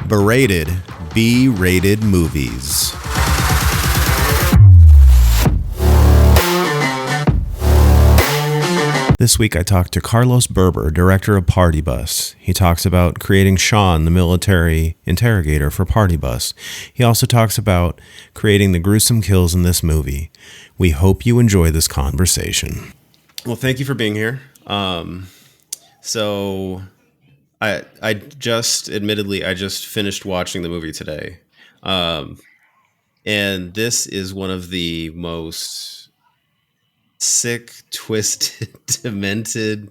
Berated B-rated movies. This week I talked to Carlos Berber, director of Party Bus. He talks about creating Sean, the military interrogator for Party Bus. He also talks about creating the gruesome kills in this movie. We hope you enjoy this conversation. Well, thank you for being here. So I just finished watching the movie today. And this is one of the most sick, twisted, demented,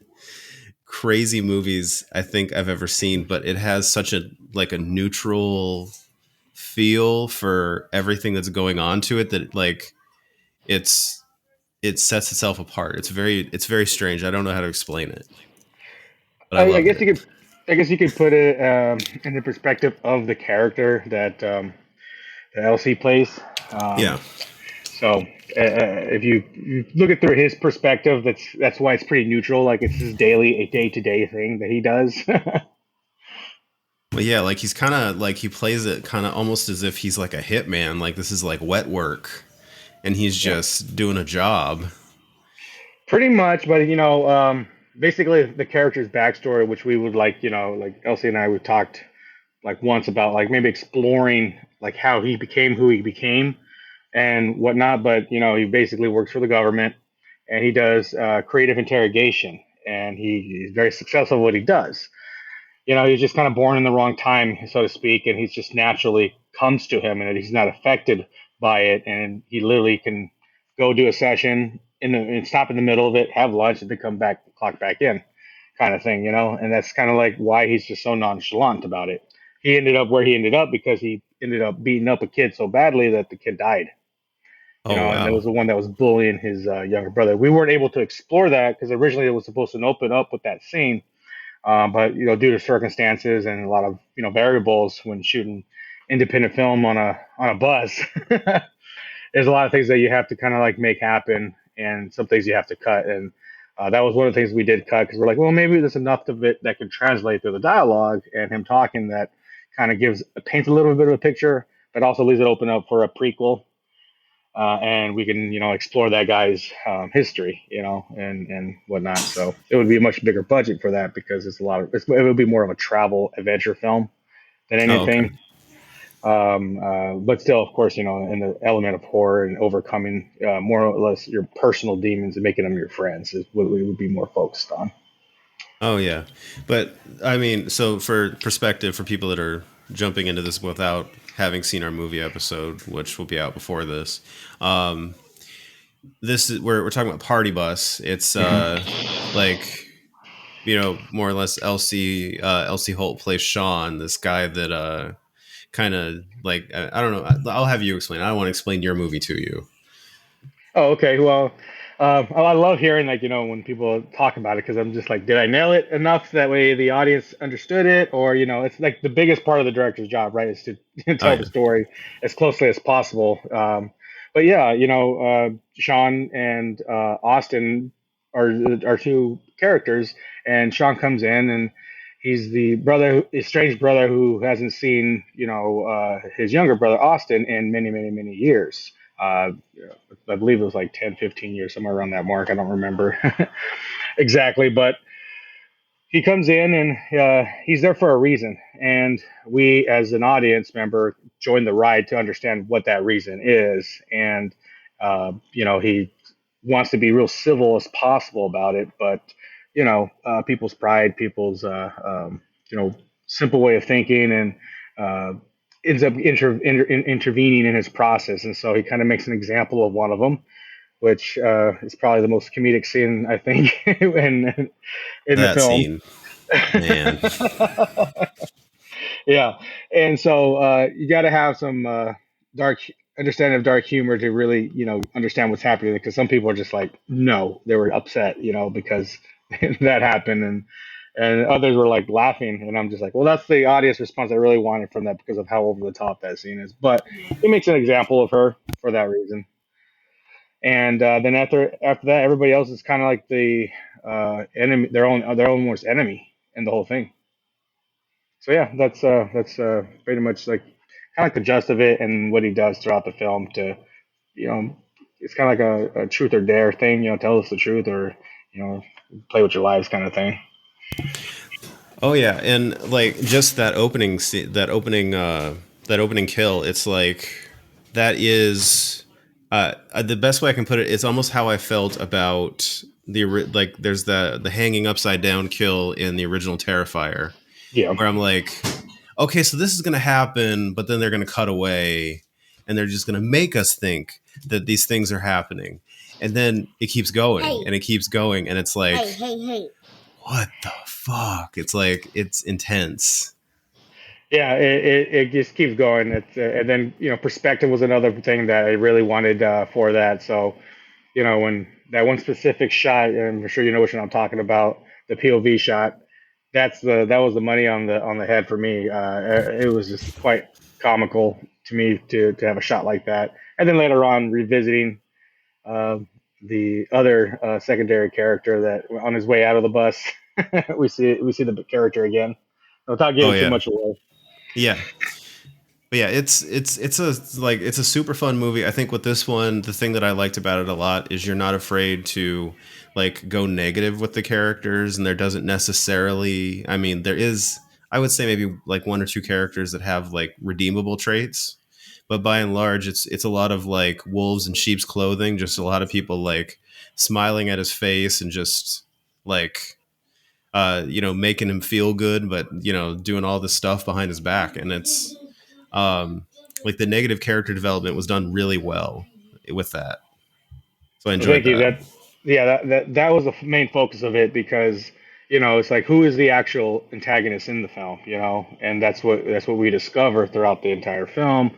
crazy movies I think I've ever seen, but it has such a neutral feel for everything that's going on to it that it sets itself apart. It's very strange. I don't know how to explain it, but I I love guess it. I guess you could put it in the perspective of the character that LC plays. Yeah. So if you look at through his perspective, that's why it's pretty neutral. Like it's his a day-to-day thing that he does. Well, yeah, he's kind of he plays it kind of almost as if he's like a hitman. Like this is like wet work, and he's Yeah. just doing a job. Pretty much, but basically the character's backstory, which we would like Elsie and I, we've talked once about maybe exploring how he became who he became and whatnot. But he basically works for the government and he does creative interrogation, and he's very successful at what he does. He's just kind of born in the wrong time, so to speak, and he's just naturally comes to him, and he's not affected by it, and he literally can go do a session and stop in the middle of it, have lunch, and then come back, clock back in, kind of thing, and that's kind of why he's just so nonchalant about it. He ended up where he ended up because he ended up beating up a kid so badly that the kid died. Oh, wow. And it was the one that was bullying his younger brother. We weren't able to explore that because originally it was supposed to open up with that scene. But due to circumstances and a lot of variables when shooting independent film on a bus, there's a lot of things that you have to kind of make happen, and some things you have to cut. And that was one of the things we did cut because we're like, well, maybe there's enough of it that can translate through the dialogue and him talking that kind of paints a little bit of a picture, but also leaves it open up for a prequel. And we can, explore that guy's history, and whatnot. So it would be a much bigger budget for that because it would be more of a travel adventure film than anything. Oh, okay. But still, of course, in the element of horror and overcoming more or less your personal demons and making them your friends is what we would be more focused on. Oh, yeah. But I mean, so for perspective, for people that are jumping into this without having seen our movie episode, which will be out before this, this is we're talking about Party Bus. It's more or less LC Holt plays Sean, this guy that kind of I don't know. I'll have you explain. I don't want to explain your movie to you. Oh, okay. Well, I love hearing when people talk about it because I'm just did I nail it enough that way the audience understood it, or it's the biggest part of the director's job, right, is to tell the story as closely as possible. But yeah, Sean and Austin are two characters, and Sean comes in and he's the estranged brother who hasn't seen his younger brother Austin in many, many, many years. I believe it was 10, 15 years, somewhere around that mark. I don't remember exactly, but he comes in and he's there for a reason. And we, as an audience member, join the ride to understand what that reason is. And, he wants to be real civil as possible about it, but, people's pride, people's, simple way of thinking and, ends up intervening in his process, and so he kind of makes an example of one of them, which is probably the most comedic scene I think in the film. Scene, man. Yeah, and so you got to have some dark understanding of dark humor to really understand what's happening, because some people are just no, they were upset because that happened, and others were laughing, and I'm just well, that's the audience response I really wanted from that because of how over the top that scene is. But it makes an example of her for that reason. And then after that, everybody else is kind of the enemy, their own worst enemy in the whole thing. So yeah, that's pretty much like kind of like the gist of it and what he does throughout the film to you know it's kind of like a truth or dare thing, tell us the truth or you know play with your lives kind of thing. Oh yeah, and like just that opening that opening kill, it's like that is the best way I can put it. It's almost how I felt about like there's the hanging upside down kill in the original Terrifier, Yeah, where I'm like, okay, so this is gonna happen, but then they're gonna cut away, and they're just gonna make us think that these things are happening, and then it keeps going and it keeps going, and it's like, what the fuck? It's like it's intense. yeah, it just keeps going. And then perspective was another thing that I really wanted for that. So when that one specific shot, and I'm sure you know which one I'm talking about, the POV shot. That was the money on the head for me. It was just quite comical to me to have a shot like that. And then later on, revisiting uh, the other secondary character that on his way out of the bus, we see the character again, without Oh giving too yeah, much away. yeah. But yeah, it's a super fun movie. I think with this one, the thing that I liked about it a lot is you're not afraid to like go negative with the characters, and there doesn't necessarily. I mean, there is. I would say maybe like one or two characters that have like redeemable traits, but by and large, it's a lot of like wolves in sheep's clothing. Just a lot of people like smiling at his face and just like making him feel good, but doing all this stuff behind his back, and it's um, like the negative character development was done really well with that. So I Well, enjoyed thank you. that. That was the main focus of it because it's like who is the actual antagonist in the film, and that's what we discover throughout the entire film.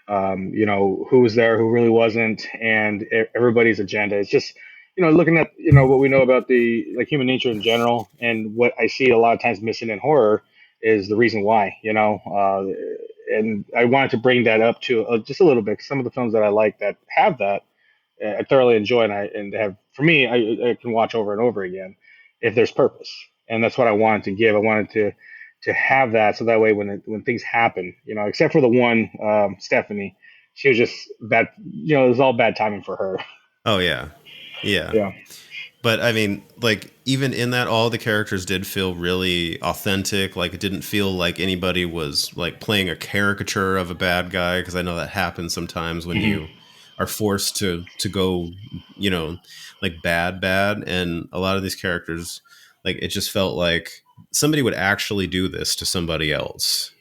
Who was there, who really wasn't, and everybody's agenda. It's just looking at what we know about the like human nature in general, and what I see a lot of times missing in horror is the reason why. And I wanted to bring that up to just a little bit. Some of the films that I like that have that I thoroughly enjoy, and have for me, I can watch over and over again if there's purpose, and that's what I wanted to give. I wanted to have that, so that way when things happen, except for the one Stephanie, she was just bad. It was all bad timing for her. Oh yeah, yeah. Yeah. But I mean, like even in that, all the characters did feel really authentic. Like it didn't feel like anybody was like playing a caricature of a bad guy. Because I know that happens sometimes when Hmm. you are forced to go, like bad. And a lot of these characters, like it just felt like somebody would actually do this to somebody else.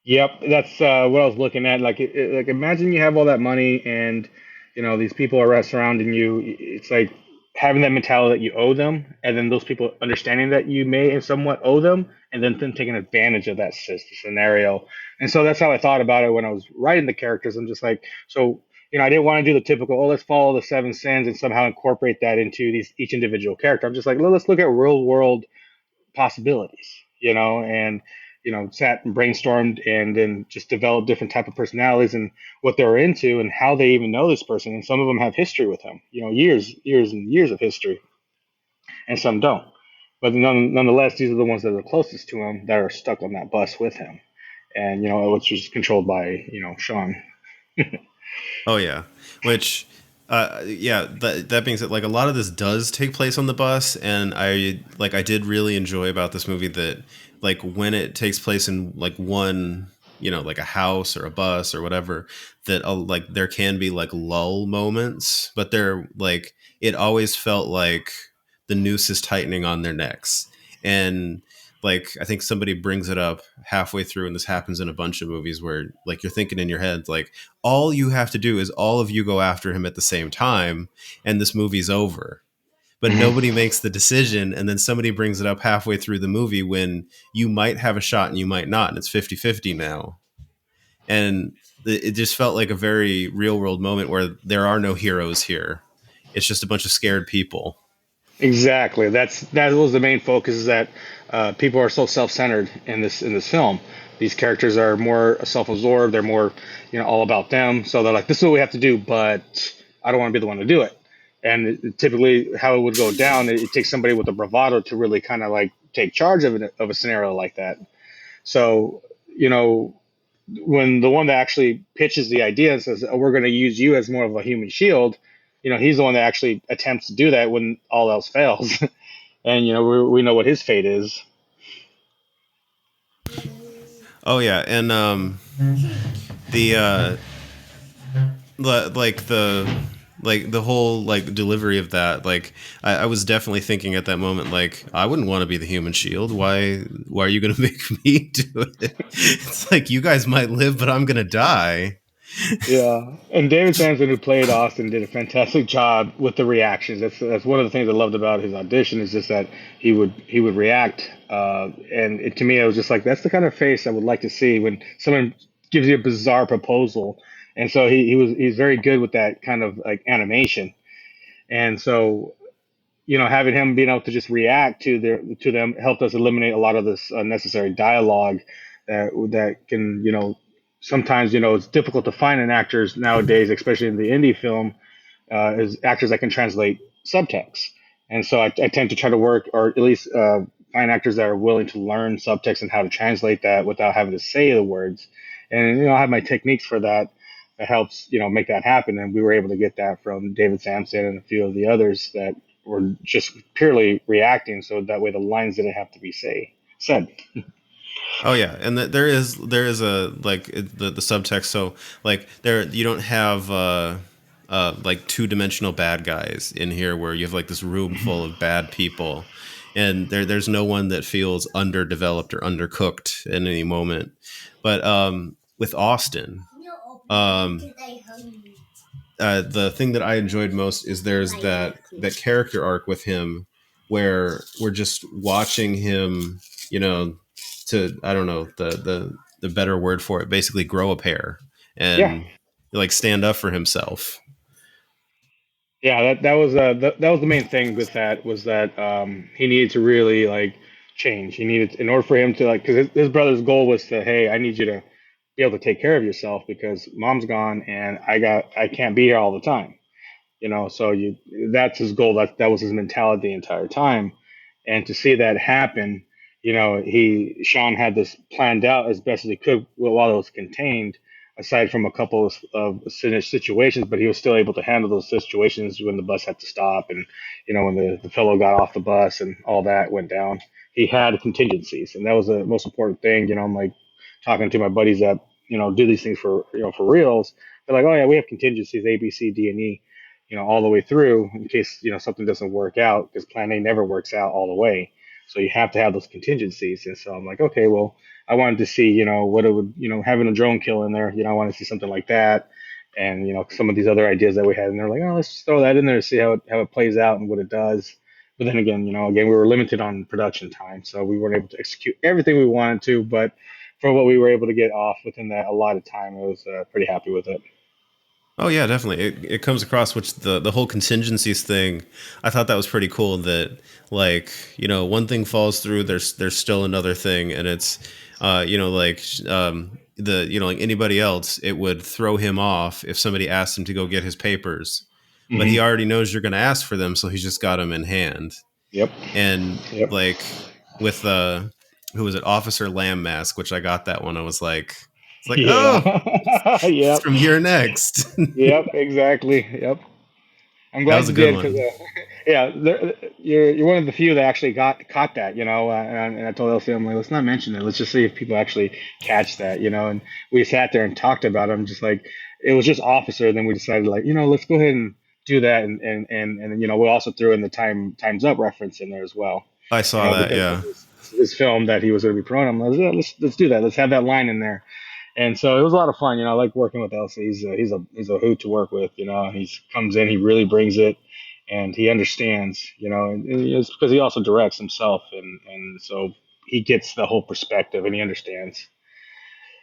Yep, that's what I was looking at. Like imagine you have all that money, and these people are surrounding you. It's like having that mentality that you owe them, and then those people understanding that you may somewhat owe them, and then them taking advantage of that scenario. And so that's how I thought about it when I was writing the characters. I'm just like, so I didn't want to do the typical, oh, let's follow the seven sins and somehow incorporate that into these each individual character. I'm just like, well, let's look at real world possibilities, and sat and brainstormed and then just developed different type of personalities and what they're into and how they even know this person. And some of them have history with him, years and years of history, and some don't. But nonetheless, these are the ones that are closest to him that are stuck on that bus with him, and which is controlled by Sean. Oh yeah, which yeah, that being said, like a lot of this does take place on the bus, and I did really enjoy about this movie that like when it takes place in like one, like a house or a bus or whatever, that like there can be like lull moments, but they're like it always felt like the noose is tightening on their necks. And like I think somebody brings it up halfway through, and this happens in a bunch of movies where like you're thinking in your head like all you have to do is all of you go after him at the same time and this movie's over, but nobody makes the decision, and then somebody brings it up halfway through the movie when you might have a shot and you might not, and it's 50-50 now. And it just felt like a very real world moment where there are no heroes here, it's just a bunch of scared people. Exactly. That was the main focus, is that people are so self-centered in this film. These characters are more self-absorbed. They're more, all about them. So they're like, this is what we have to do, but I don't want to be the one to do it. And typically, how it would go down, it takes somebody with a bravado to really kind of like take charge of a scenario like that. So, you know, when the one that actually pitches the idea and says, oh, we're going to use you as more of a human shield, you know, he's the one that actually attempts to do that when all else fails. And, you know, we know what his fate is. Oh yeah, and the like the whole like delivery of that, like I was definitely thinking at that moment, like I wouldn't want to be the human shield. Why are you gonna make me do it? It's like you guys might live, but I'm gonna die. Yeah, and David Sampson, who played Austin, did a fantastic job with the reactions. That's one of the things I loved about his audition is just that he would react, and to me, it was just like that's the kind of face I would like to see when someone gives you a bizarre proposal. And so he's very good with that kind of like animation. And so, you know, having him being able to just react to them helped us eliminate a lot of this unnecessary dialogue that can, you know, sometimes, you know, it's difficult to find in actors nowadays, especially in the indie film, is actors that can translate subtext. And so I tend to try to work, or at least find actors that are willing to learn subtext and how to translate that without having to say the words. And, you know, I have my techniques for that that helps, you know, make that happen. And we were able to get that from David Sampson and a few of the others that were just purely reacting. So that way the lines didn't have to be said. Oh yeah, and there is a like the subtext. So like there you don't have like two-dimensional bad guys in here where you have like this room full of bad people, and there's no one that feels underdeveloped or undercooked at any moment. But with Austin, um, the thing that I enjoyed most is there's that character arc with him where we're just watching him, you know, to I don't know the better word for it, basically grow a pair Yeah. and like stand up for himself. Yeah, that was the main thing with that was that he needed to really like change. He needed in order for him to like because his brother's goal was to hey I need you to be able to take care of yourself because mom's gone and I can't be here all the time. You know, so you that's his goal. That was his mentality the entire time. And to see that happen, you know, Sean had this planned out as best as he could while it was contained, aside from a couple of situations, but he was still able to handle those situations when the bus had to stop and, you know, when the fellow got off the bus and all that went down. He had contingencies, and that was the most important thing. You know, I'm like talking to my buddies that, you know, do these things for, you know, for reals. They're like, oh yeah, we have contingencies A, B, C, D, and E, you know, all the way through in case, you know, something doesn't work out because plan A never works out all the way. So you have to have those contingencies. And so I'm like, okay, well, I wanted to see, you know, what it would, you know, having a drone kill in there, you know, I want to see something like that. And, you know, some of these other ideas that we had, and they're like, oh, let's just throw that in there to see how it plays out and what it does. But then again, you know, again, we were limited on production time. So we weren't able to execute everything we wanted to. But for what we were able to get off within that allotted time, I was pretty happy with it. Oh yeah, definitely. It comes across which the whole contingencies thing. I thought that was pretty cool. That like you know one thing falls through, there's still another thing, and it's you know like the you know like anybody else, it would throw him off if somebody asked him to go get his papers, but he Hmm. already knows you're going to ask for them, so he's just got them in hand. Yep. And Yep. like with who was it, Officer Lamb Mask, which I got that one. I was like, it's like oh, Yeah. it's Yep. from here next. Yep. Exactly. Yep. I'm That glad was a you good did because, one. yeah, you're one of the few that actually got caught that, you know. And I told LC, I'm like, let's not mention it. Let's just see if people actually catch that, you know. And we sat there and talked about it. I'm just like, it was just officer. Then we decided, like, you know, let's go ahead and do that. And you know, we also threw in the times up reference in there as well, I you saw know, that. because of Yeah. his film that he was going to be promoting. I'm like, yeah, let's do that. Let's have that line in there. And so it was a lot of fun. You know, I like working with Elsie. He's a hoot to work with. You know, he comes in, he really brings it, and he understands. You know, and it's because he also directs himself, and so he gets the whole perspective and he understands.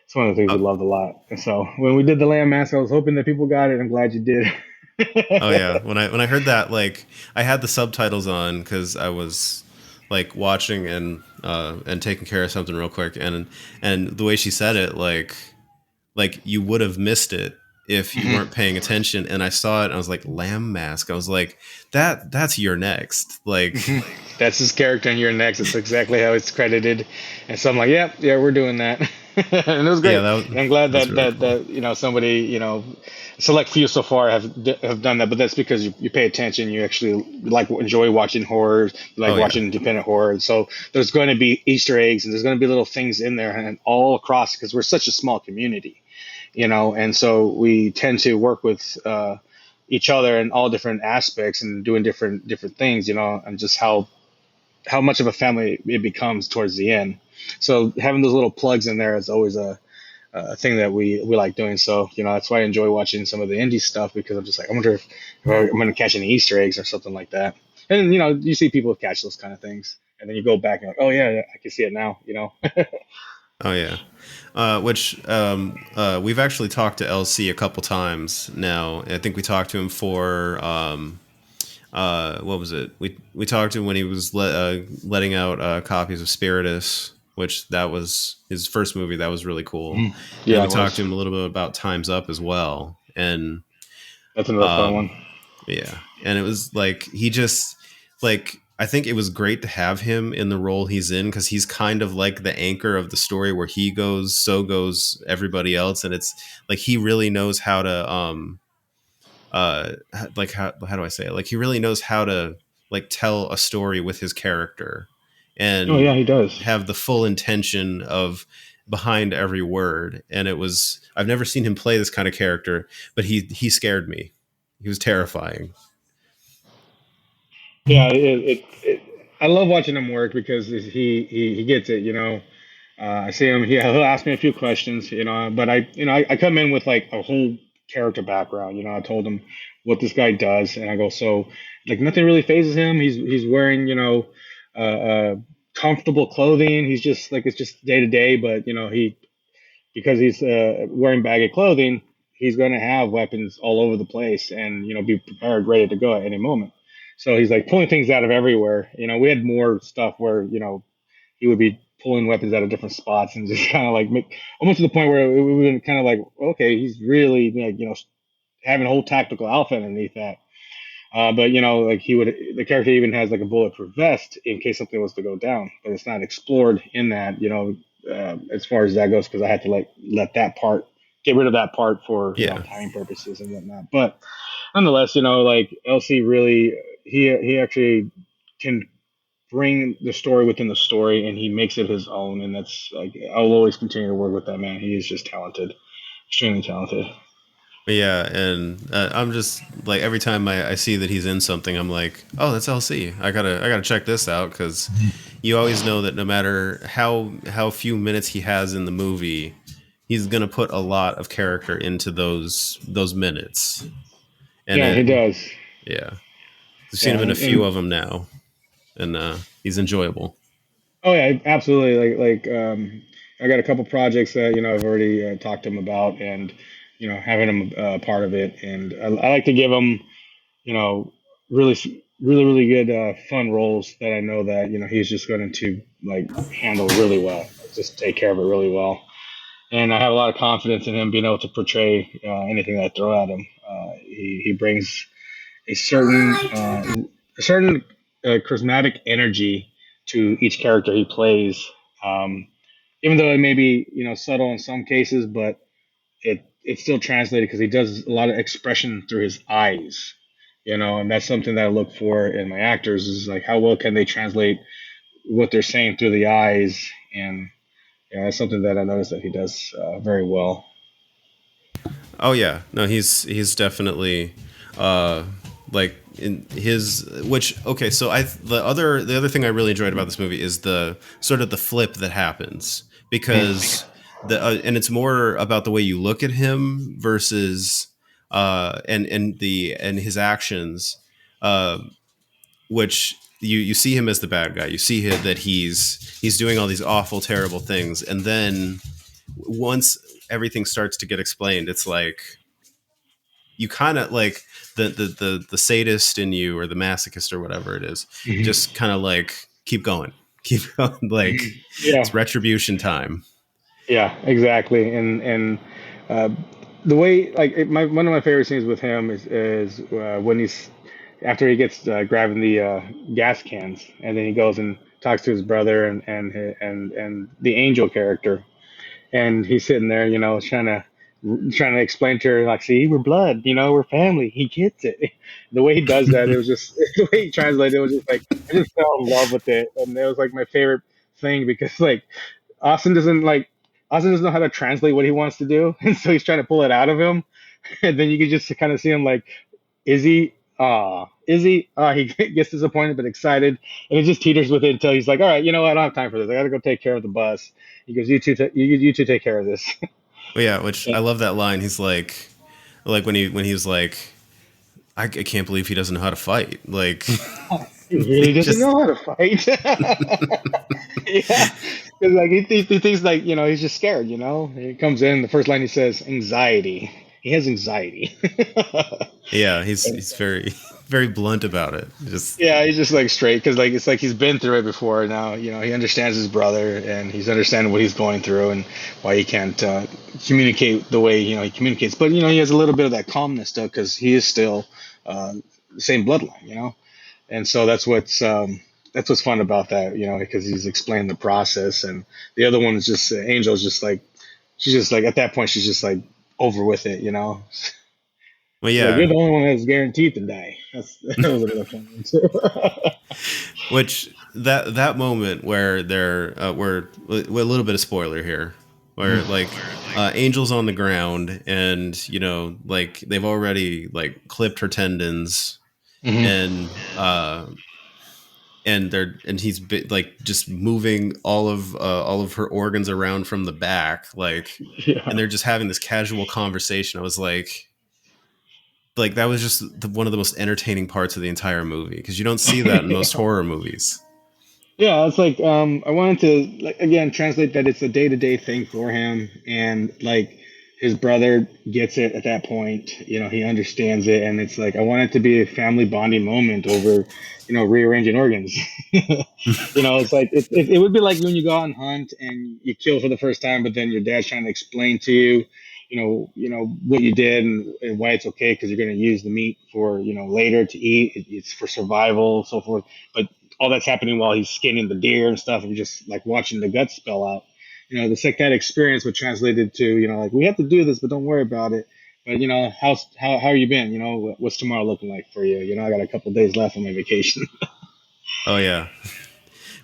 It's one of the things we Oh, loved a lot. And so when we did the Lamb Mask, I was hoping that people got it. I'm glad you did. oh yeah. When I heard that, like I had the subtitles on because I was like watching and taking care of something real quick, and the way she said it, like you would have missed it if you Mhm. weren't paying attention. And I saw it, and I was like, Lamb Mask. I was like, that's your next. Like, Mhm. That's his character in Your Next. It's exactly how it's credited. And so I'm like, yeah, yeah, we're doing that, and it was Yeah, great. And I'm glad that's that really cool. somebody, select few so far have done that. But that's because you pay attention. You actually like enjoy watching horror, you like Oh yeah. watching independent horror. So there's going to be Easter eggs and there's going to be little things in there and all across because we're such a small community, and so we tend to work with each other in all different aspects and doing different things, and just how much of a family it becomes towards the end. So having those little plugs in there is always a thing that we like doing. So that's why I enjoy watching some of the indie stuff because I'm just like I wonder if I'm going to catch any Easter eggs or something like that. And you see people catch those kind of things, and then you go back and like, oh yeah, yeah, I can see it now. Oh yeah. Which we've actually talked to LC a couple times now. I think we talked to him for what was it? We talked to him when he was letting out copies of Spiritus, which that was his first movie. That was really cool. Mhm. And then Yeah, we it talked was. to him a little bit about Times Up as well. And That's another fun one. um, yeah, and it was like he just like I think it was great to have him in the role he's in because he's kind of like the anchor of the story where he goes, so goes everybody else, and it's like he really knows how to like how do I say it? Like he really knows how to like tell a story with his character Oh yeah, and he does. have the full intention of behind every word. And it was I've never seen him play this kind of character, but he scared me. He was terrifying. Yeah, I love watching him work because he gets it. I see him. He'll ask me a few questions. But I come in with like a whole character background. I told him what this guy does, and I go so like nothing really phases him. He's wearing comfortable clothing. He's just like it's just day to day. But he because he's wearing baggy clothing, he's going to have weapons all over the place and be prepared, ready to go at any moment. So he's like pulling things out of everywhere. We had more stuff where he would be pulling weapons out of different spots and just kind of like make almost to the point where we would kind of like, okay, he's really like having a whole tactical outfit underneath that. But like the character even has like a bulletproof vest in case something was to go down, but it's not explored in that, as far as that goes, because I had to like let that part get rid of that part for Yeah. timing purposes and whatnot. But nonetheless, like LC really he actually can bring the story within the story and he makes it his own, and that's like I'll always continue to work with that man. He is just talented, extremely talented. Yeah, and I'm just like every time I see that he's in something, I'm like, oh, that's LC. I gotta check this out because you always know that no matter how few minutes he has in the movie, he's gonna put a lot of character into those minutes. And Yeah, he it does. yeah, we've seen Yeah, him in a and few of them now, and he's enjoyable. oh yeah, absolutely. I got a couple projects that I've already talked to him about, and having him part of it. And I like to give him you know really really good fun roles that I know that he's just going to like handle really well, just take care of it really well. And I have a lot of confidence in him being able to portray anything that I throw at him. He brings a certain charismatic energy to each character he plays. Um, Even though it may be subtle in some cases, but it's still translated because he does a lot of expression through his eyes. And that's something that I look for in my actors is like how well can they translate what they're saying through the eyes, and that's something that I noticed that he does very well. Oh yeah, no, he's definitely uh like in his which okay. So the other thing I really enjoyed about this movie is the sort of the flip that happens because the and it's more about the way you look at him versus and his actions, uh, which you see him as the bad guy. You see him that he's doing all these awful, terrible things, and then once everything starts to get explained, it's like you kind of like the sadist in you or the masochist or whatever it is Mhm. just kind of like keep going keep going like Yeah, it's retribution time. yeah, exactly. And uh, the way like one of my favorite scenes with him is when he's after he gets grabbing the gas cans, and then he goes and talks to his brother and the angel character, and he's sitting there, trying to explain to her, like, see, we're blood, we're family. He gets it. The way he does that, it was just the way he translated it was just like I just fell in love with it, and it was like my favorite thing because like Austin doesn't like Austin doesn't know how to translate what he wants to do, and so he's trying to pull it out of him, and then you can just kind of see him like, is he? Is he? He gets disappointed but excited, and it just teeters with it until he's like, all right, you know what? I don't have time for this. I got to go take care of the bus. He goes, you two take care of this. But yeah, which I love that line. He's like when he was like, I can't believe he doesn't know how to fight. Like, He really doesn't just know how to fight. Yeah, because like he thinks like he's just scared. He comes in. The first line he says, "Anxiety." He has anxiety. yeah, he's very very blunt about it. Just Yeah, he's just like straight because like it's like he's been through it before. Now he understands his brother and he's understanding what he's going through and why he can't communicate the way he communicates. But he has a little bit of that calmness still because he is still the same bloodline. And so that's what's fun about that. Because he's explained the process, and the other one is just Angel's just like she's just like at that point she's just like over with it. well, She's like, you're yeah. the only one that's guaranteed to die. That was another fun one too. Which that moment where they're we're a little bit of spoiler here, where like Angel's on the ground and like they've already like clipped her tendons Hmm. and and he's like just moving all of her organs around from the back, like, and Yeah. they're just having this casual conversation. I was like that was just one of the most entertaining parts of the entire movie because you don't see that in most horror movies. Yeah, it's like I wanted to like again translate that it's a day to day thing for him, and like his brother gets it at that point. He understands it, and it's like I want it to be a family bonding moment over, rearranging organs. It's like it would be like when you go out and hunt and you kill for the first time, but then your dad's trying to explain to you, what you did and why it's okay because you're going to use the meat for later to eat. It's for survival, so forth. But all that's happening while he's skinning the deer and stuff, and just like watching the guts spill out. It's like that experience would translated to like we have to do this, but don't worry about it. But how are you been? What's tomorrow looking like for you? I got a couple of days left on my vacation. Oh yeah.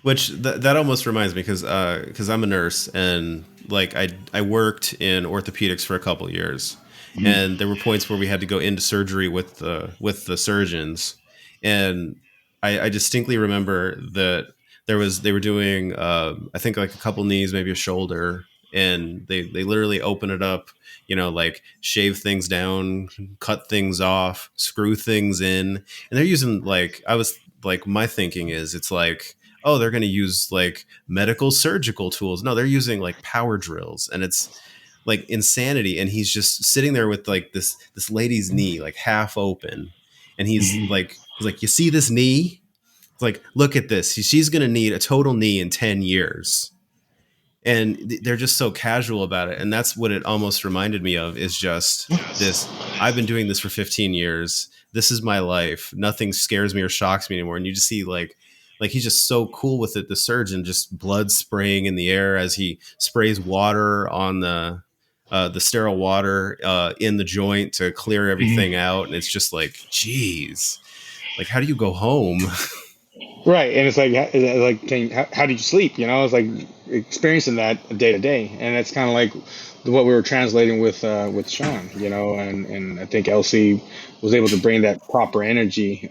Which that almost reminds me because I'm a nurse and like I worked in orthopedics for a couple of years, and there were points where we had to go into surgery with the surgeons, and I distinctly remember that they were doing I think like a couple knees, maybe a shoulder, and they literally open it up, like shave things down, cut things off, screw things in, and they're using like I was like my thinking is it's like, oh, they're going to use like medical surgical tools. No, they're using like power drills, and it's like insanity. And he's just sitting there with like this lady's knee like half open, and he's like, you see this knee? It's like, look at this. She's going to need a total knee in 10 years, and they're just so casual about it. And that's what it almost reminded me of, is just this, I've been doing this for 15 years, this is my life, nothing scares me or shocks me anymore. And you just see like he's just so cool with it, the surgeon, just blood spraying in the air as he sprays water on the sterile water in the joint to clear everything out. And it's just like, geez, like how do you go home? Right, and it's like how did you sleep? It's like experiencing that day to day, and it's kind of like what we were translating with Sean. And I think LC was able to bring that proper energy.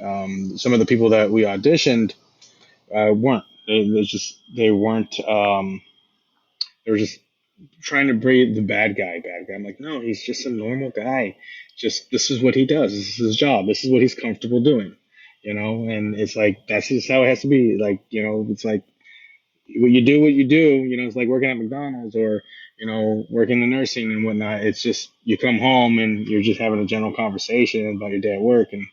Some of the people that we auditioned weren't. They weren't. They were just trying to bring the bad guy. Bad guy. I'm like, no, he's just a normal guy. Just this is what he does. This is his job. This is what he's comfortable doing. And it's like that's just how it has to be. Like it's like what you do. It's like working at McDonald's or working in nursing and whatnot. It's just you come home and you're just having a general conversation about your day at work, and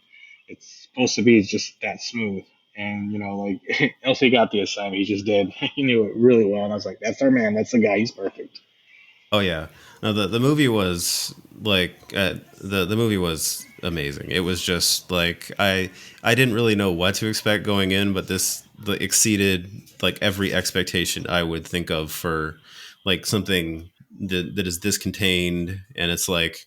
it's supposed to be just that smooth. And like LC got the assignment, he just did. He knew it really well, and I was like, "That's our man. That's the guy. He's perfect." Oh yeah, no, the movie was like the movie was amazing. It was just like I didn't really know what to expect going in, but exceeded like every expectation I would think of for like something that is this contained, and it's like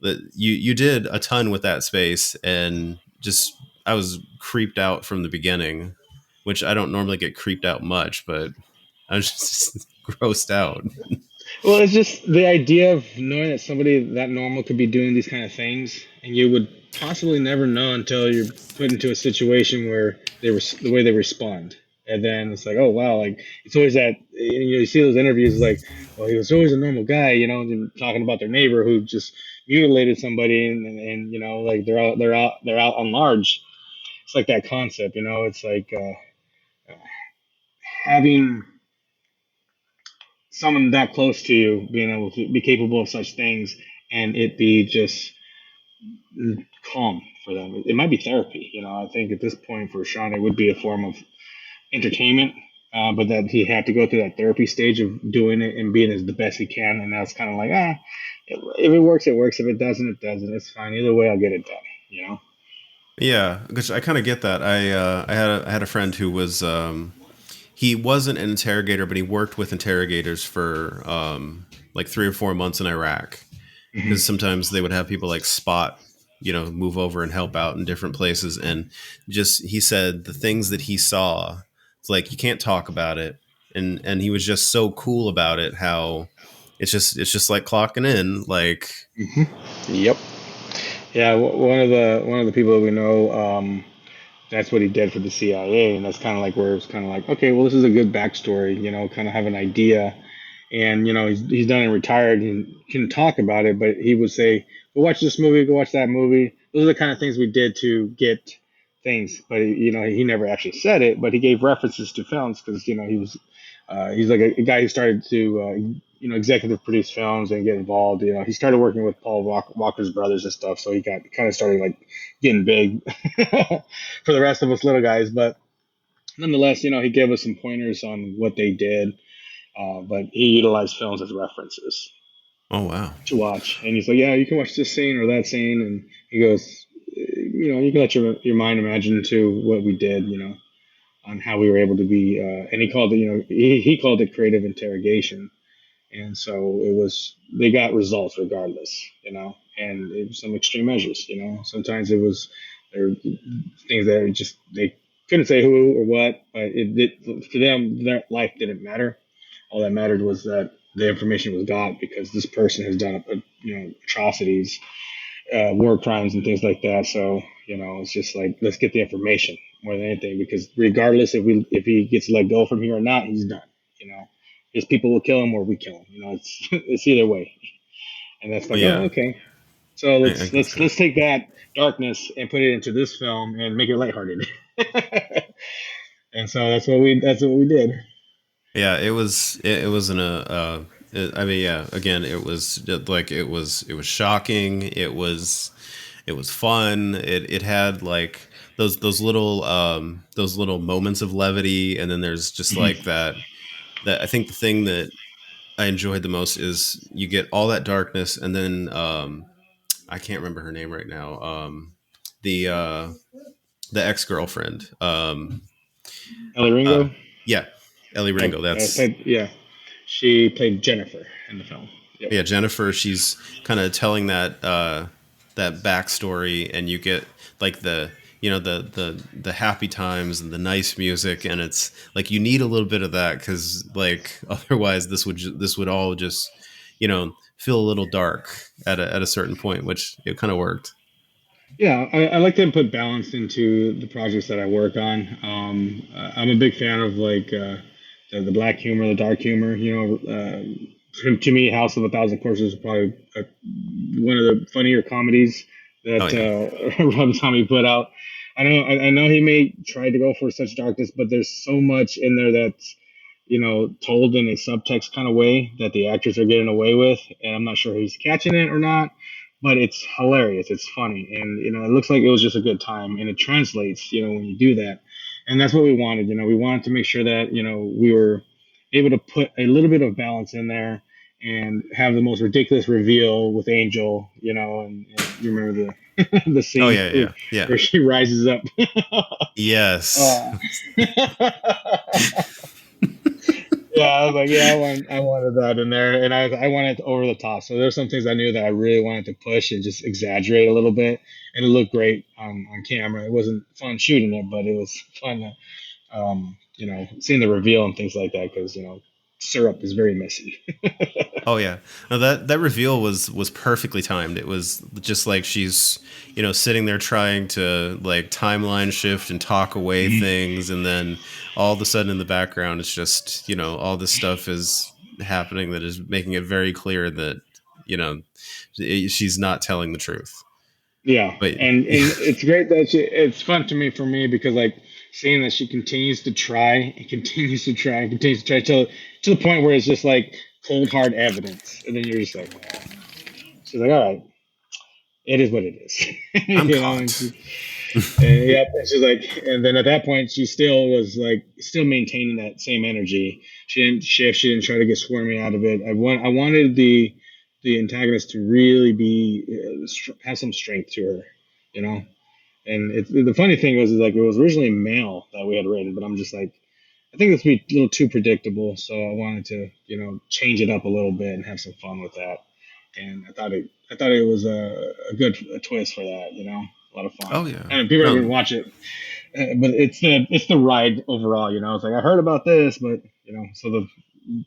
that you did a ton with that space, and just I was creeped out from the beginning, which I don't normally get creeped out much, but I was just grossed out. Well, it's just the idea of knowing that somebody that normal could be doing these kind of things, and you would possibly never know until you're put into a situation where they were the way they respond, and then it's like, oh wow, like it's always that you see those interviews like, well, he was always a normal guy, and talking about their neighbor who just mutilated somebody, and like they're out on large. It's like that concept, it's like having someone that close to you being able to be capable of such things and it be just calm for them. It might be therapy. I think at this point for Sean, it would be a form of entertainment, but that he had to go through that therapy stage of doing it and being as the best he can. And that's kind of like, if it works, it works. If it doesn't, it doesn't. It's fine. Either way, I'll get it done. Yeah, because I kind of get that. I had a friend who was he wasn't an interrogator, but he worked with interrogators for like 3 or 4 months in Iraq, Hmm. because sometimes they would have people like spot, move over and help out in different places, and just he said the things that he saw, it's like you can't talk about it, and he was just so cool about it, how it's just like clocking in, like. Hmm. Yep. Yeah. One of the people that we know. That's what he did for the CIA, and that's kind of like where it's kind of like, okay, well, this is a good backstory, kind of have an idea, and he's done and retired and can talk about it, but he would say, go watch this movie, go watch that movie. Those are the kind of things we did to get things, but he never actually said it, but he gave references to films because he's like a guy who started to executive produce films and get involved. He started working with Paul Walker's brothers and stuff, so he got kind of started like getting big for the rest of us little guys. But nonetheless, he gave us some pointers on what they did, but he utilized films as references Oh wow. to watch. And he's like, yeah, you can watch this scene or that scene, and he goes, you can let your mind imagine to what we did, on how we were able to be. And he called it, he called it creative interrogation. And so it was, they got results regardless, and it was some extreme measures, sometimes it was, there were things that just, they couldn't say who or what, but to them, their life didn't matter. All that mattered was that the information was got because this person has done, atrocities, war crimes and things like that. So, it's just like, let's get the information more than anything, because regardless if he gets let go from here or not, he's done, you know, his people will kill him or we kill him, it's, it's either way. And that's like, oh, Yeah, okay. So I let's, guess let's, so. let's take that darkness and put it into this film and make it lighthearted. And so that's what we did. Yeah, it wasn't I mean, yeah, again, it was like it was shocking. It was fun. It had like those little moments of levity, and then there's just like Mhm. that I think the thing that I enjoyed the most is you get all that darkness, and then I can't remember her name right now. The ex girlfriend. Ellie Uh, Ringo. yeah, Ellie Oh, Ringo. That's yeah, she played Jennifer in the film. Yep. Yeah, Jennifer. She's kind of telling that backstory, and you get like the happy times and the nice music, and it's like you need a little bit of that, because like otherwise this would all just feel a little dark at a certain point, which it kind of worked. Yeah, I like to put balance into the projects that I work on. I'm a big fan of like the black humor, the dark humor. To me, House of a Thousand Corpses is probably one of the funnier comedies Oh that yeah, Rob Zombie put out. I know he may try to go for such darkness, but there's so much in there that's told in a subtext kind of way that the actors are getting away with, and I'm not sure he's catching it or not. But it's hilarious. It's funny, and it looks like it was just a good time, and it translates. When you do that, and that's what we wanted. We wanted to make sure that we were able to put a little bit of balance in there and have the most ridiculous reveal with Angel. And you remember The Oh scene yeah, yeah, yeah. where she rises up. Yes. uh, yeah, I was like, yeah, I wanted that in there, and I wanted it over the top. So there's some things I knew that I really wanted to push and just exaggerate a little bit, and it looked great on camera. It wasn't fun shooting it, but it was fun, seeing the reveal and things like that because syrup is very messy. Oh yeah. No, that reveal was perfectly timed. It was just like she's, sitting there trying to like timeline shift and talk away things, and then all of a sudden in the background it's just, all this stuff is happening that is making it very clear that, you know, she's not telling the truth. Yeah, But and it's great that it's fun to me for me because like seeing that she continues to try and continues to try and continues to try till to the point where it's just like cold hard evidence, and then you're just like, well, she's like, all right, it is what it is, I'm and caught. yeah, and she's like, and then at that point she still was like still maintaining that same energy. She didn't shift, she didn't try to get squirmy out of it. I wanted the antagonist to really be have some strength to her, you know. And the funny thing was, is like it was originally male that we had rated, but I'm just like, I think this would be a little too predictable, so I wanted to, change it up a little bit and have some fun with that. And I thought it was a good twist for that, a lot of fun. Oh yeah. And people are gonna No. watch it, but it's the ride overall, It's like I heard about this, but so the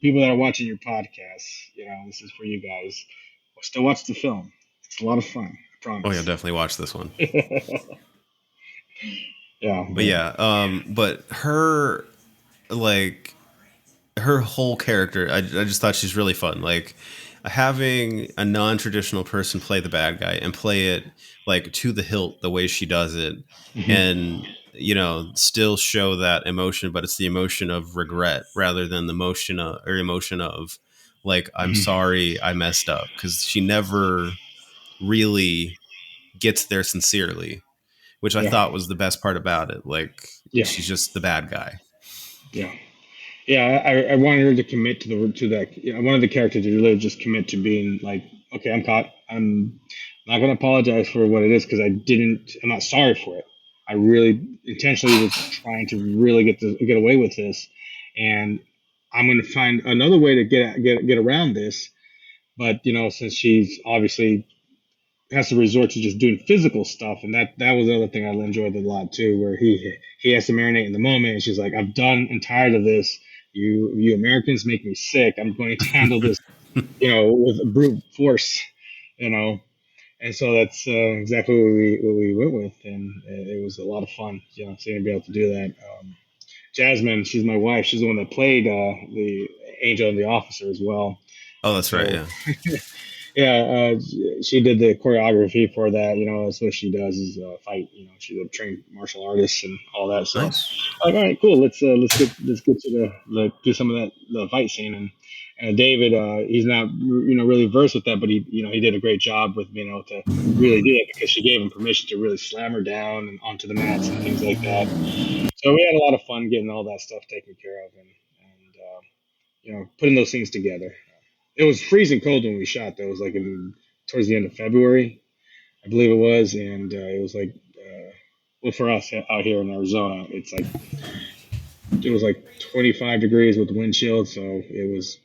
people that are watching your podcast, this is for you guys. Still watch the film. It's a lot of fun. I Oh yeah, promise. definitely watch this one. Yeah, But yeah, but her like her whole character, I just thought she's really fun. Like having a non-traditional person play the bad guy and play it like to the hilt the way she does it, hmm and still show that emotion, but it's the emotion of regret rather than the emotion of like I'm hmm sorry I messed up, because she never really gets there sincerely, which I yeah, thought was the best part about it. Like yeah, she's just the bad guy. yeah. Yeah, I wanted her to commit to that. I wanted the character to really just commit to being like, okay, I'm caught. I'm not going to apologize for what it is because I didn't. I'm not sorry for it. I really intentionally was trying to really get away with this, and I'm going to find another way to get around this. But since she's obviously has to resort to just doing physical stuff, and that was the other thing I enjoyed a lot too, where he has to marinate in the moment, and she's like, "I'm done and tired of this. You Americans make me sick. I'm going to handle this, with brute force, you know." And so that's exactly what we went with, and it was a lot of fun, seeing her be able to do that. Jasmine, she's my wife. She's the one that played the angel and the officer as well, Oh, and that's right. so Yeah. yeah, she did the choreography for that. That's what she does is fight. She's a trained martial artist and all that. So, Nice. all right, cool. Let's get to do some of that the fight scene and David. He's not really versed with that, but he did a great job with being able to really do it because she gave him permission to really slam her down and onto the mats and things like that. So we had a lot of fun getting all that stuff taken care of and putting those things together. It was freezing cold when we shot. Though it was like towards the end of February, I believe it was, and it was like, well, for us out here in Arizona, it was like 25 degrees with wind chill, so it was.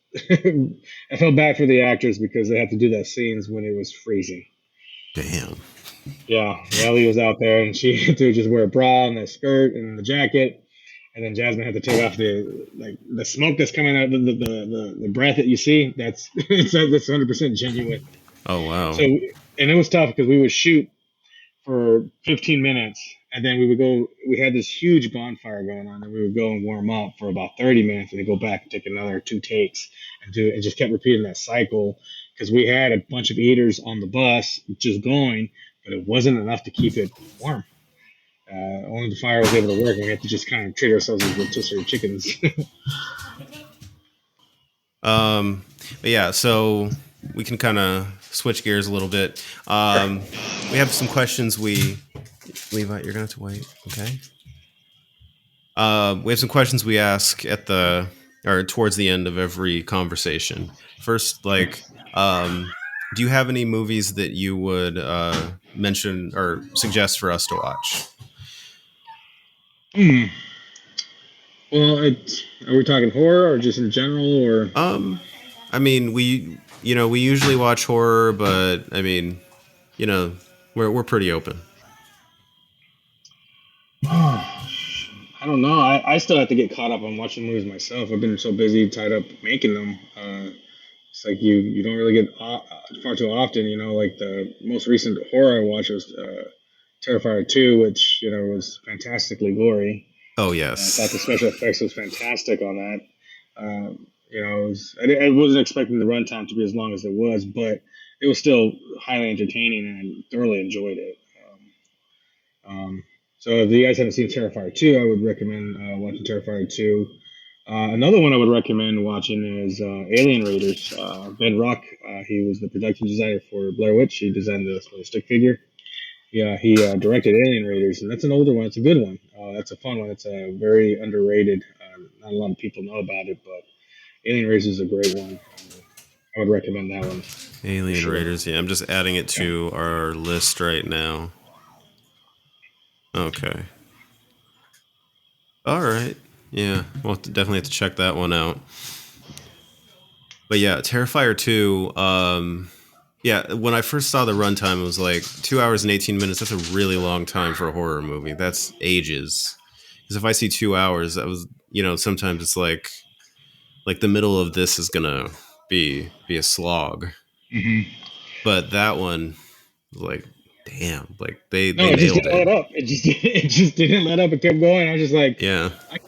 I felt bad for the actors because they had to do that scenes when it was freezing. Damn. Yeah, Ellie was out there, and she had to just wear a bra and a skirt and the jacket, and then Jasmine had to take off the smoke that's coming out, the breath that you see. That's 100% genuine. Oh wow. So and it was tough because we would shoot for 15 minutes and then we would go. We had this huge bonfire going on, and we would go and warm up for about 30 minutes, and then go back and take another two takes and just kept repeating that cycle because we had a bunch of eaters on the bus just going, but it wasn't enough to keep it warm. Only the fire was able to work, and we had to just kind of treat ourselves as rotisserie chickens. But yeah, so we can kind of switch gears a little bit. Sure. We have some questions. Levi, you're gonna have to wait. Okay. We have some questions we ask at the or towards the end of every conversation. First, like, do you have any movies that you would mention or suggest for us to watch? Hmm. Well, are we talking horror or just in general or? Um, I mean, we usually watch horror, but I mean, you know, we're pretty open. I don't know. I still have to get caught up on watching movies myself. I've been so busy, tied up making them. It's like you don't really get far too often. Like the most recent horror I watched was Terrifier 2, which was fantastically gory. Oh I thought the yes. special effects was fantastic on that. I wasn't expecting the runtime to be as long as it was, but it was still highly entertaining and I thoroughly enjoyed it. Um, so if you guys haven't seen Terrifier 2, I would recommend watching Terrifier 2. Another one I would recommend watching is Alien Raiders. Ben Rock, he was the production designer for Blair Witch. He designed the stick figure. Yeah, he directed Alien Raiders, and that's an older one. It's a good one. That's a fun one. It's a very underrated. Not a lot of people know about it, but Alien Raiders is a great one. I would recommend that one for Alien sure. Raiders. Yeah, I'm just adding it Yeah. to our list right now. Okay. All right. Yeah, we'll definitely have to check that one out. But yeah, Terrifier 2. Yeah, when I first saw the runtime, it was like 2 hours and 18 minutes. That's a really long time for a horror movie. That's ages. Because if I see 2 hours, that was sometimes it's like the middle of this is gonna be a slog. Hmm. But that one was like, damn, like No, they it just nailed didn't it. let up. It just didn't let up. It kept going. I was just like, Yeah. I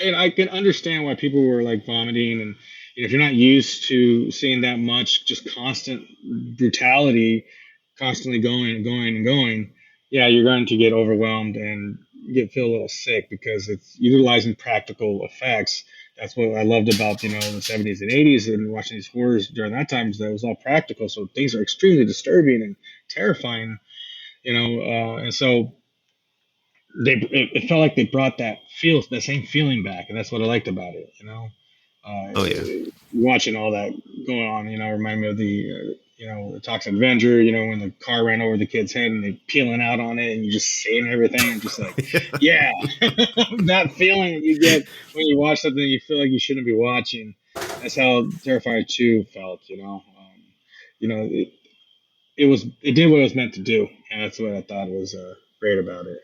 and I can understand why people were like vomiting, and if you're not used to seeing that much, just constant brutality, constantly going and going and going, yeah, you're going to get overwhelmed and feel a little sick because it's utilizing practical effects. That's what I loved about the 70s and 80s and watching these horrors during that time is that it was all practical, so things are extremely disturbing and terrifying. And so it felt like they brought that same feeling back, and that's what I liked about it. Oh yeah. Watching all that going on, remind me of the Toxic Avenger. When the car ran over the kid's head and they peeling out on it, and you just seeing everything, and just like, yeah, that feeling that you get when you watch something you feel like you shouldn't be watching. That's how Terrifier 2 felt. It did what it was meant to do, and that's what I thought was great about it.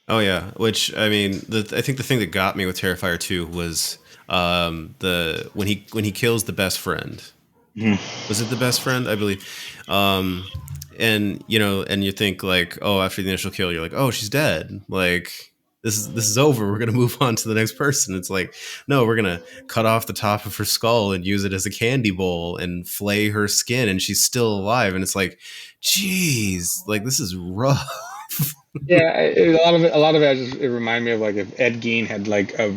Oh yeah, which I mean, I think the thing that got me with Terrifier 2 was the when he kills the best friend. Mhm. Was it the best friend? I believe. Um, and and you think like, oh, after the initial kill, you're like, oh, she's dead. Like this is over. We're gonna move on to the next person. It's like, no, we're gonna cut off the top of her skull and use it as a candy bowl and flay her skin, and she's still alive. And it's like, geez, like this is rough. Yeah, a lot of it just it reminded me of like if Ed Gein had like a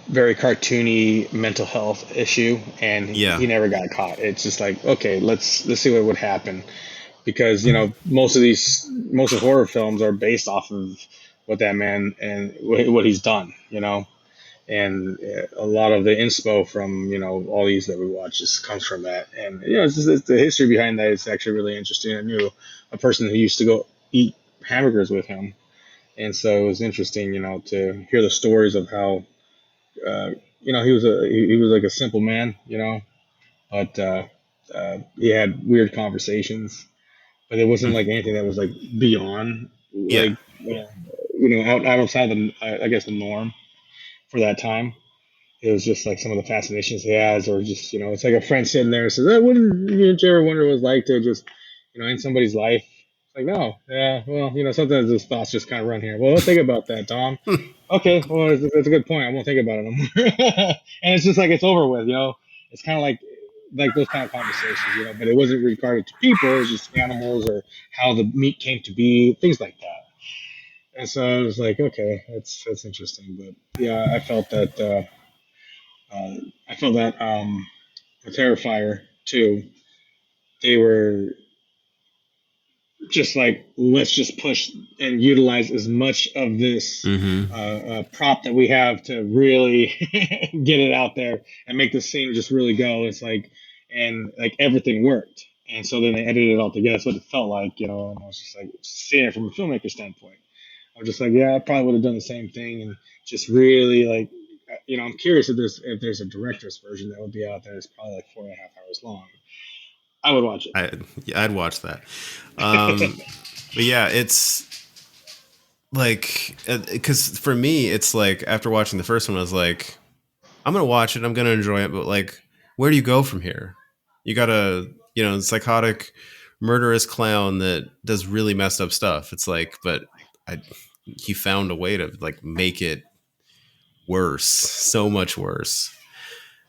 very cartoony mental health issue and Yeah. he never got caught. It's just like, okay, let's see what would happen because most of horror films are based off of what that man and what he's done, and a lot of the inspo from all these that we watch just comes from that, and it's the history behind that is actually really interesting. I knew a person who used to go eat hamburgers with him, and so it was interesting, to hear the stories of how he was like a simple man, but he had weird conversations, but it wasn't like anything that was like beyond Yeah. like outside I guess the norm for that time. It was just like some of the fascinations he has, or just it's like a friend sitting there and says, "Didn't you ever wonder what it's like to just in somebody's life?" It's like, no, yeah, well, sometimes those thoughts just kind of run here. Well, think about that, Tom. Okay, well, that's a good point. I won't think about it no more. And it's just like it's over with. It's kind of like those kind of conversations, but it wasn't regarded to people. It was just animals or how the meat came to be, things like that. And so I was like, okay, that's interesting. But yeah, uh, I felt that with Terrifier too, they were just like, let's just push and utilize as much of this Mm-hmm. prop that we have to really get it out there and make the scene just really go. It's like, and like everything worked. And so then they edited it all together. That's what it felt like, you know. And I was just like seeing it from a filmmaker standpoint. I was just like, yeah, I probably would have done the same thing, and just really like, you know, I'm curious if there's a director's version that would be out there. It's probably like 4.5 hours long. I would watch it. I yeah, I'd watch that. Um, but yeah, it's like because for me, it's like after watching the first one, I was like, I'm gonna watch it, I'm gonna enjoy it, but like, where do you go from here? You got a psychotic, murderous clown that does really messed up stuff. It's like, but I he found a way to like make it worse, so much worse.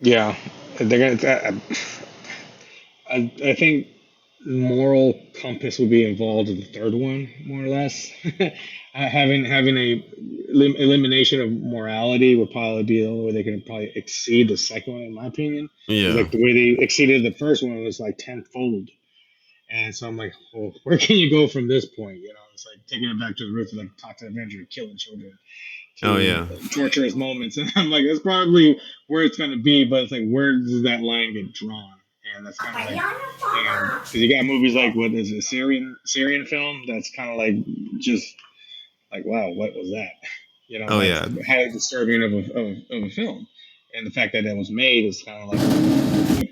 Yeah, they're gonna. I think moral compass would be involved in the third one, more or less. Having a elimination of morality would probably be the only way they can probably exceed the second one, in my opinion. Because Yeah. like the way they exceeded the first one was like tenfold, and so I'm like, well, where can you go from this point? You know, it's like taking it back to the roots of like Toxic Avenger, killing children, Oh to yeah. torturous moments, and I'm like, that's probably where it's gonna be, but it's like, where does that line get drawn? And that's kind of like, and because you got movies like what is it, Syrian film that's kind of like just like, wow, what was that? You know, Oh that's yeah. highly disturbing of a film, and the fact that it was made is kind of like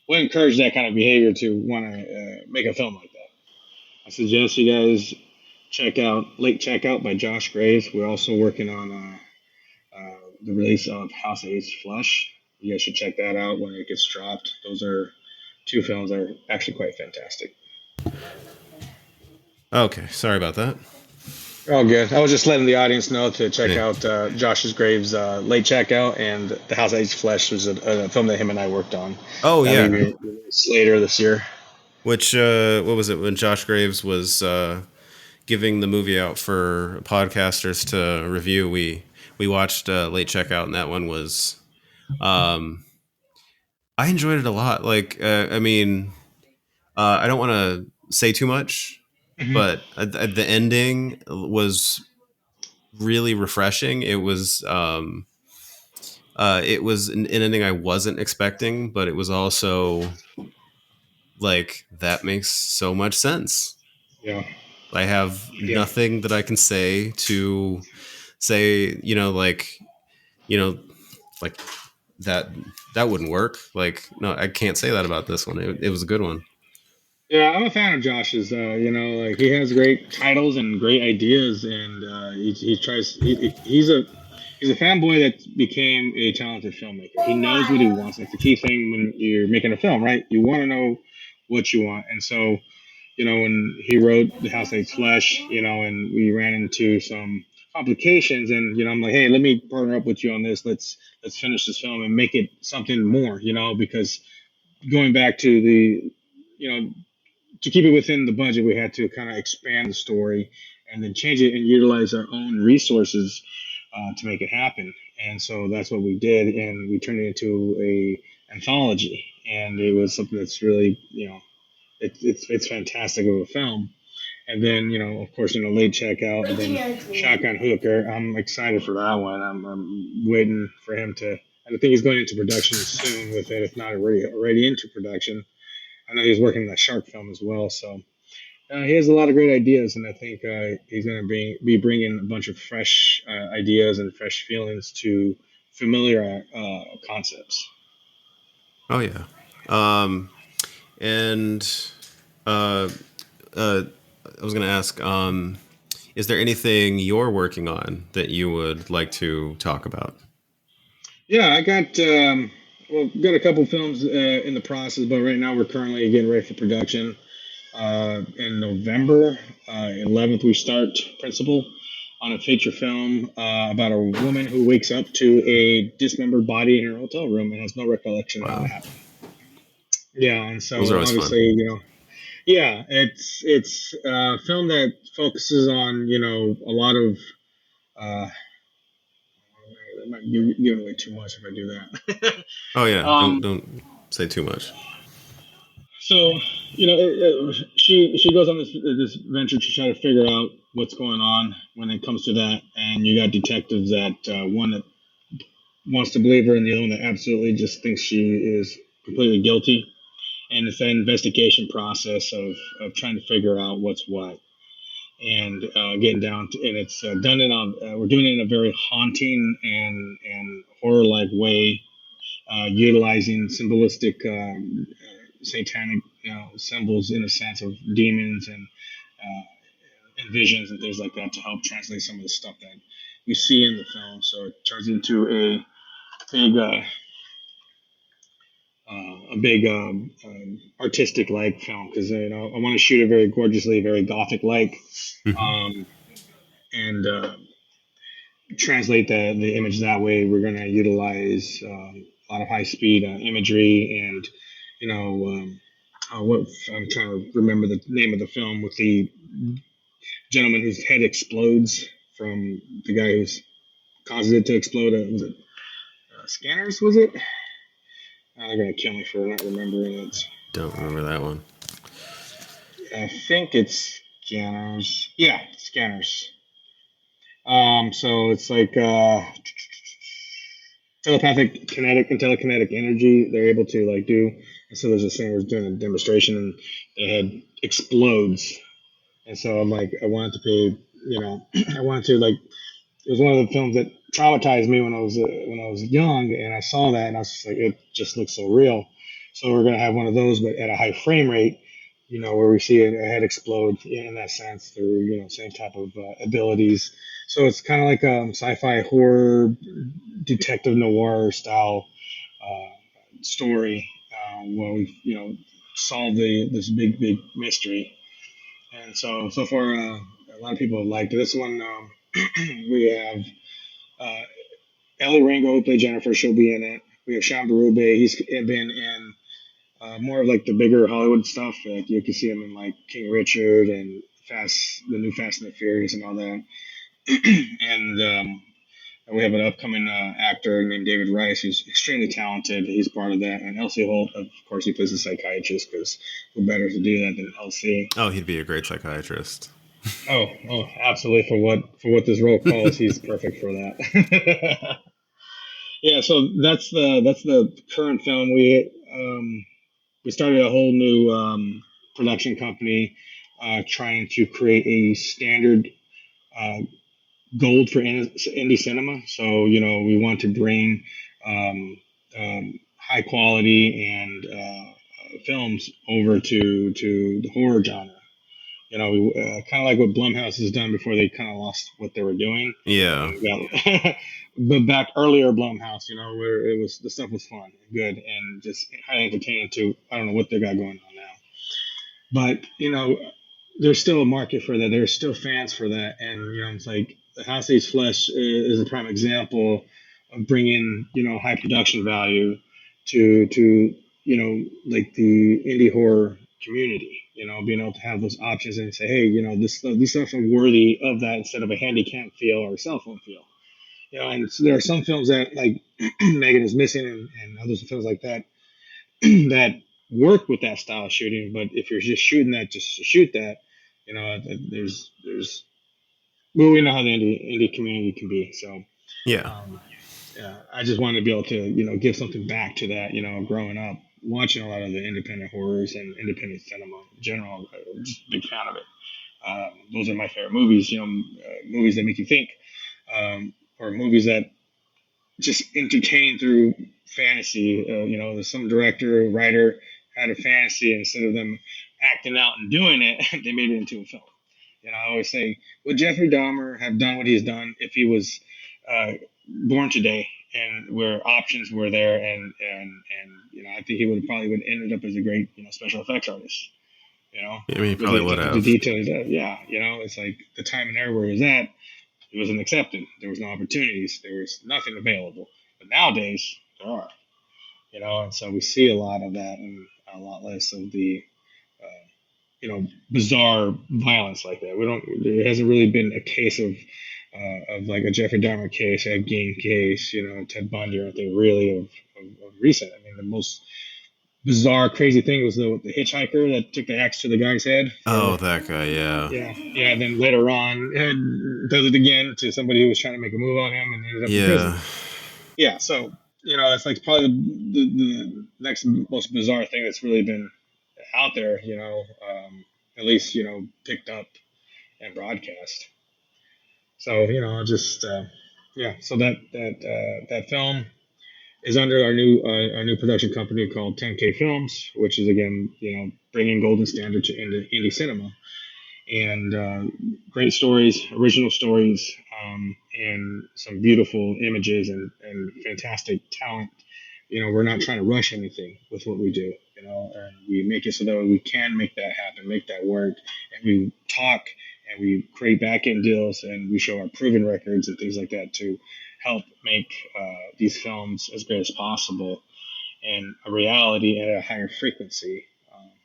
would encourage that kind of behavior to want to make a film like that. I suggest you guys check out Late Checkout by Josh Graves. We're also working on the release of House of Ace Flush. You guys should check that out when it gets dropped. Those are two films that are actually quite fantastic. Okay. Sorry about that. Oh, good. I was just letting the audience know to check Yeah. out Josh's Graves' Late Checkout, and The House of Ace Flesh was a film that him and I worked on. Oh That'll yeah. be released later this year. Which what was it when Josh Graves was giving the movie out for podcasters to review? We watched Late Checkout, and that one was um, I enjoyed it a lot. Like I mean, I don't want to say too much, Hmm. but the ending was really refreshing. It was an ending I wasn't expecting, but it was also like that makes so much sense. Yeah, I have yeah, nothing that I can say, you know, like that that wouldn't work. Like, no, I can't say that about this one. It was a good one. yeah. I'm a fan of Josh's. Like he has great titles and great ideas, and he tries. He's a fanboy that became a talented filmmaker. He knows what he wants. That's the key thing when you're making a film, right? You want to know what you want, and so when he wrote The House Ate Flesh, and we ran into some complications, and I'm like, hey, let me partner up with you on this. Let's finish this film and make it something more, because going back to to keep it within the budget, we had to kind of expand the story and then change it and utilize our own resources to make it happen. And so that's what we did, and we turned it into a anthology, and it was something that's really, it's fantastic of a film. And then, of course, Late Checkout, and then Shotgun Hooker. I'm excited for that one. I'm waiting for him to. I think he's going into production soon with it, if not already into production. I know he's working on that shark film as well. So he has a lot of great ideas, and I think he's going to be bringing a bunch of fresh ideas and fresh feelings to familiar concepts. Oh yeah. Um, and uh, uh, I was gonna ask, is there anything you're working on that you would like to talk about? Yeah, I got got a couple films in the process, but right now we're currently getting ready for production. In November 11th, we start principal on a feature film about a woman who wakes up to a dismembered body in her hotel room and has no recollection of how it Wow, happened. Yeah, and those are so always fun. obviously, yeah, it's a film that focuses on a lot of. Uh, I might be giving away too much if I do that. Oh yeah, don't um, don't say too much. so she goes on this venture to try to figure out what's going on when it comes to that, and you got detectives that one that wants to believe her and the other one that absolutely just thinks she is completely guilty. and it's an investigation process of trying to figure out what's what, and getting down to, and it's done in a we're doing it in a very haunting and horror like way, utilizing symbolistic satanic symbols in a sense of demons and visions and things like that to help translate some of the stuff that you see in the film. So it turns into big a big artistic like film because I want to shoot it very gorgeously, very gothic like, Mhm. um, and translate the image that way. We're going to utilize a lot of high speed imagery and you know what I'm trying to remember the name of the film with the gentleman whose head explodes from the guy who's causes it to explode. Was it Scanners? Was it? Oh, they're gonna kill me for not remembering it. Don't remember that one. I think it's Scanners. Yeah, Scanners. So it's like telepathic, kinetic, and telekinetic energy. They're able to like do. And so there's a scene where it's doing a demonstration, and the head explodes. And so I'm like, I wanted to pay. I wanted to like. It was one of the films that traumatized me when I was young, and I saw that, and I was just like, it just looks so real. So we're gonna have one of those, but at a high frame rate, where we see a head explode in that sense through same type of abilities. So it's kind of like a sci-fi horror detective noir style story where we solve this big mystery. And so far a lot of people have liked it. This one we have uh, Ellie Ringo, who played Jennifer. She'll be in it. We have Sean Berube. He's been in more of like the bigger Hollywood stuff. Like you can see him in like King Richard and the new Fast and the Furious and all that. And we have an upcoming actor named David Rice, who's extremely talented. He's part of that. And LC Holt, of course, he plays a psychiatrist because who better to do that than LC? Oh, he'd be a great psychiatrist. Oh, absolutely. For what this role calls, he's perfect for that. Yeah, so that's the current film. We started a whole new production company trying to create a standard uh, gold for indie cinema. So we want to bring high quality and films over to the horror genre. Kind of like what Blumhouse has done before they kind of lost what they were doing. Yeah. And but back earlier Blumhouse, where it was the stuff was fun, good, and just highly entertaining. To I don't know what they got going on now, but there's still a market for that. There's still fans for that, and it's like the House Eats Flesh is a prime example of bringing high production value to like the indie horror community. Being able to have those options and say, hey, these stuff are worthy of that instead of a handy cam feel or a cell phone feel. And so there are some films that like Megan is missing, and other films like that that work with that style of shooting. But if you're just shooting that just to shoot that, there's well, we know how the indie community can be. So Yeah. um, yeah, I just wanted to be able to give something back to that. Growing up watching a lot of the independent horrors and independent cinema in general, I'm just a big fan of it. Those are my favorite movies. Movies that make you think, or movies that just entertain through fantasy. There's some director, writer had a fantasy, and instead of them acting out and doing it, they made it into a film. I always say, would Jeffrey Dahmer have done what he's done if he was uh, born today and where options were there? And I think he would ended up as a great special effects artist. I mean, he With probably would the have. details. Yeah, it's like the time and era where he was at. It wasn't accepted. There was no opportunities. There was nothing available. But nowadays there are, and so we see a lot of that and a lot less of the, bizarre violence like that. We don't. There hasn't really been a case of like a Jeffrey Dahmer case, Ed Gein case, Ted Bundy, or anything really of recent. I mean, the most bizarre, crazy thing was the hitchhiker that took the axe to the guy's head for Oh, that guy. Yeah. yeah. And then later on, and does it again to somebody who was trying to make a move on him and ended up in prison. Yeah. Yeah, so it's like probably the next most bizarre thing that's really been. out there, at least picked up and broadcast. So just yeah. So that film is under our new production company called 10K Films, which is again bringing golden standard to indie cinema, and great stories, original stories, and some beautiful images and fantastic talent. We're not trying to rush anything with what we do, and we make it so that we can make that happen, make that work, and we talk and we create back end deals and we show our proven records and things like that to help make these films as good as possible and a reality at a higher frequency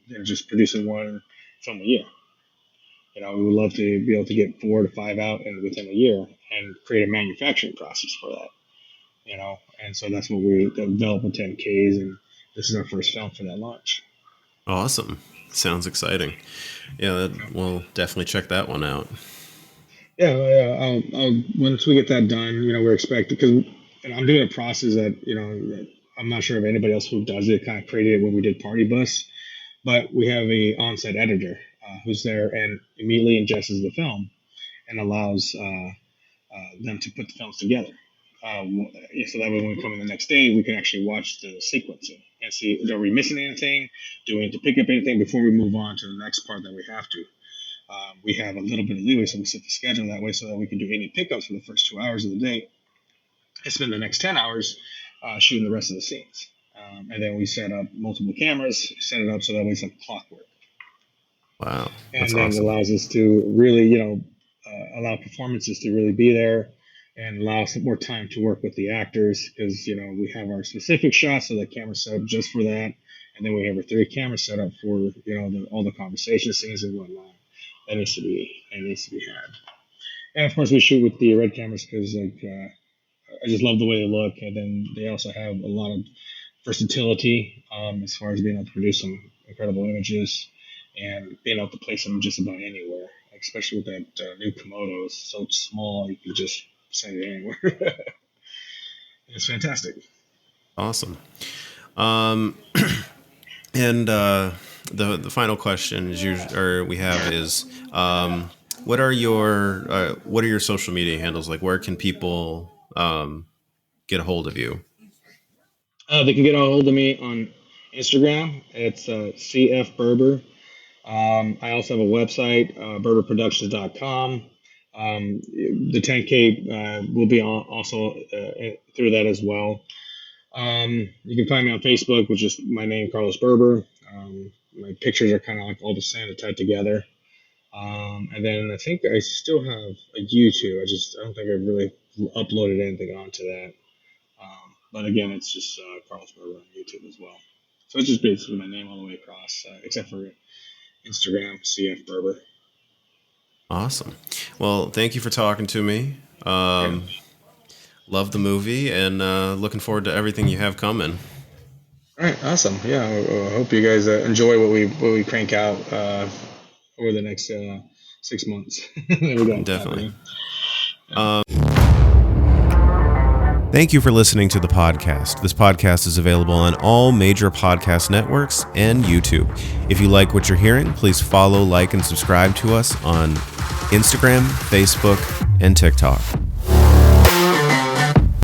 than just producing one film a year. We would love to be able to get 4 to 5 out and within a year and create a manufacturing process for that. And so that's what we develop with 10Ks, and this is our first film for that launch. Awesome. Sounds exciting. Yeah, we'll definitely check that one out. Yeah, once we get that done, we're expecting, because I'm doing a process that I'm not sure of anybody else who does it. Kind of created it when we did Party Bus, but we have a on-set editor who's there and immediately ingests the film and allows them to put the films together. So that way when we come in the next day, we can actually watch the sequencing and see, are we missing anything? Do we need to pick up anything before we move on to the next part that we have to? We have a little bit of leeway, so we set the schedule that way so that we can do any pickups for the first 2 hours of the day and spend the next 10 hours shooting the rest of the scenes. And then we set up multiple cameras, set it up so that way it's like clockwork. Wow. And then awesome. It allows us to really, allow performances to really be there and allow some more time to work with the actors because, we have our specific shots, so the camera's set up just for that. And then we have our 3 cameras set up for, all the conversation scenes and whatnot. That needs to be had. And of course, we shoot with the red cameras because, I just love the way they look. And then they also have a lot of versatility as far as being able to produce some incredible images and being able to place them just about anywhere, especially with that new Komodo. It's so small, you can just send it anywhere. It's fantastic. Awesome. And the final question we have is, what are your social media handles? Like, where can people get a hold of you? They can get a hold of me on Instagram. It's CF Berber. I also have a website, berberproductions.com. The 10K will be also through that as well. You can find me on Facebook, which is my name, Carlos Berber. My pictures are kind of like all the same, tied together. And then I think I still have a YouTube. I don't think I've really uploaded anything onto that. But again, it's just Carlos Berber on YouTube as well. So it's just basically my name all the way across, except for Instagram, CF Berber. Awesome. Well, thank you for talking to me. Love the movie and looking forward to everything you have coming. All right, awesome. Yeah, I hope you guys enjoy what we crank out over the next 6 months. There we go. Definitely. Thank you for listening to the podcast. This podcast is available on all major podcast networks and YouTube. If you like what you're hearing, please follow, like, and subscribe to us on Instagram, Facebook, and TikTok.